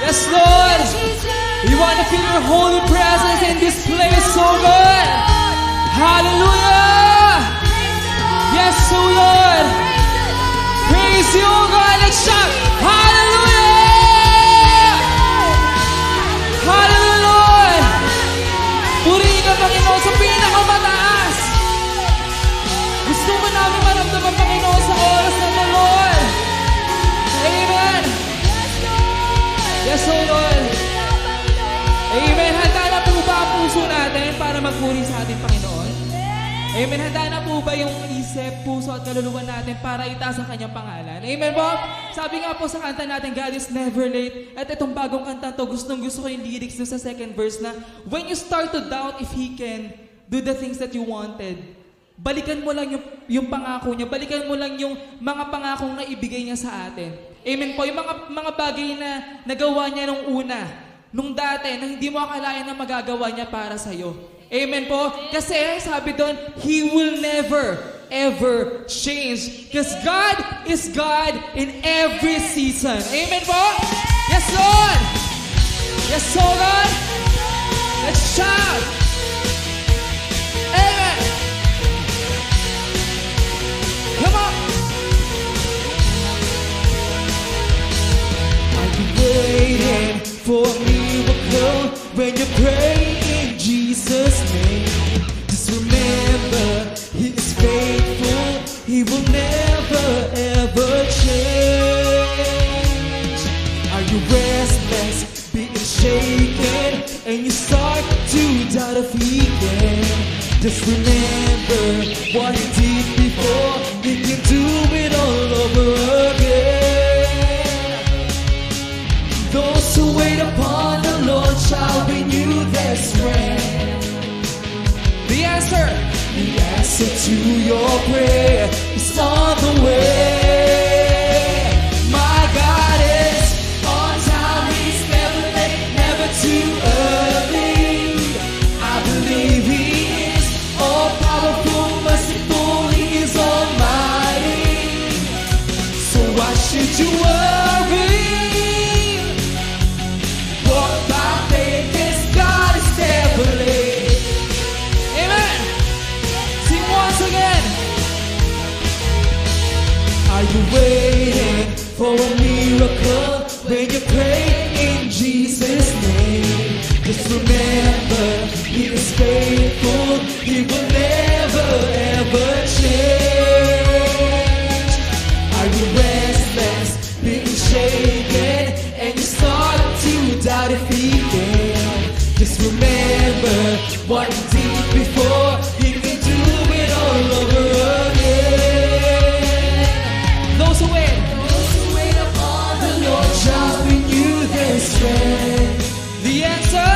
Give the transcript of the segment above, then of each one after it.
Yes, Lord. We want to feel your holy presence in this place, so good. Hallelujah. Yes, oh Lord. Praise you, oh God. Let's shout. Hallelujah. Hallelujah, Lord. Purihin ka, Panginoon, sa pinakamataas. Gusto mo namin maramdaman, Panginoon, sa oras na ito, Lord. Amen. Yes, oh Lord. Amen. Handa na po ba ang puso natin para magpuri sa ating Panginoon? Amen. Handa na po ba yung isip, puso at kaluluwa natin para itaas ang kanyang pangalan? Amen po? Sabi nga po sa kanta natin, God is never late. At itong bagong kanta to, gustong-gusto ko yung lyrics dun sa second verse na, when you start to doubt if He can do the things that you wanted, balikan mo lang yung pangako niya, balikan mo lang yung mga pangakong na ibigay niya sa atin. Amen po? Yung mga bagay na nagawa niya nung una, nung dati, na hindi mo akalain na magagawa niya para sa'yo. Amen po? Kasi sabi doon, He will never, ever change. Because God is God in every season. Amen po? Yes, Lord! Yes, so Lord! Let's shout! Amen! Come on! I've been waiting for a miracle when you pray in Jesus' name. Just remember, He is faithful. He will never, ever change. Are you restless, being shaken, and you start to doubt if He can? Just remember what He did before. He can do it all over again. Those who wait upon the Lord shall renew their strength. The answer to your prayer is on the way. My God is on time. He's never late, never too early. I believe He is all powerful, merciful. He is almighty. So why should you worry? Are you waiting for a miracle when you pray in Jesus' name? Just remember, He is faithful. He will never, ever change. Are you restless, being shaken, and you start to doubt if He can? Just remember what He did before. He can do it all over again. Those who wait upon the Lord shall renew their strength. The answer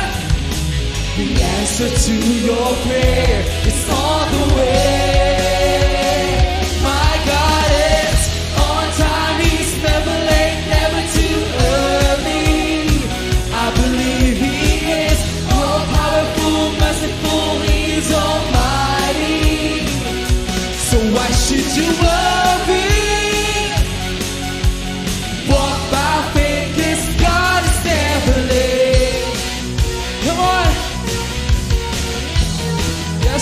to your prayer is on the way. My God is on time. He's never late, never too early. I believe He is all powerful, merciful. He is almighty. So why should you worry?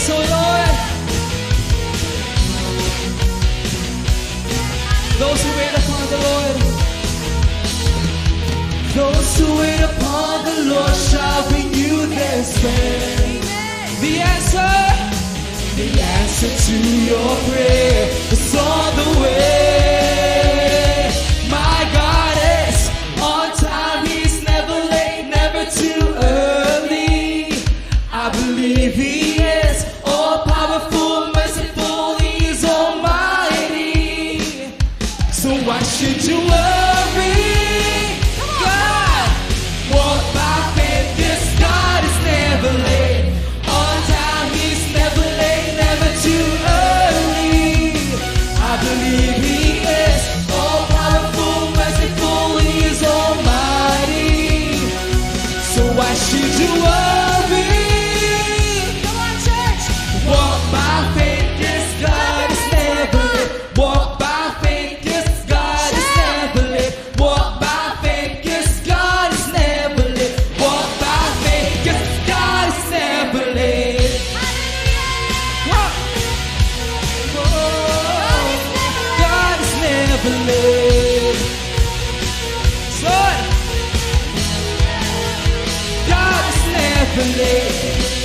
So Lord, those who wait upon the Lord, those who wait upon the Lord shall renew their strength. The answer to your prayer is on the way. My God is on time. He's never late, never too early. I believe He is all powerful, merciful. He is almighty. So why should you worry? God, walk by faith. This God is never late. On time, He's never late, never too early. I believe He heavenly.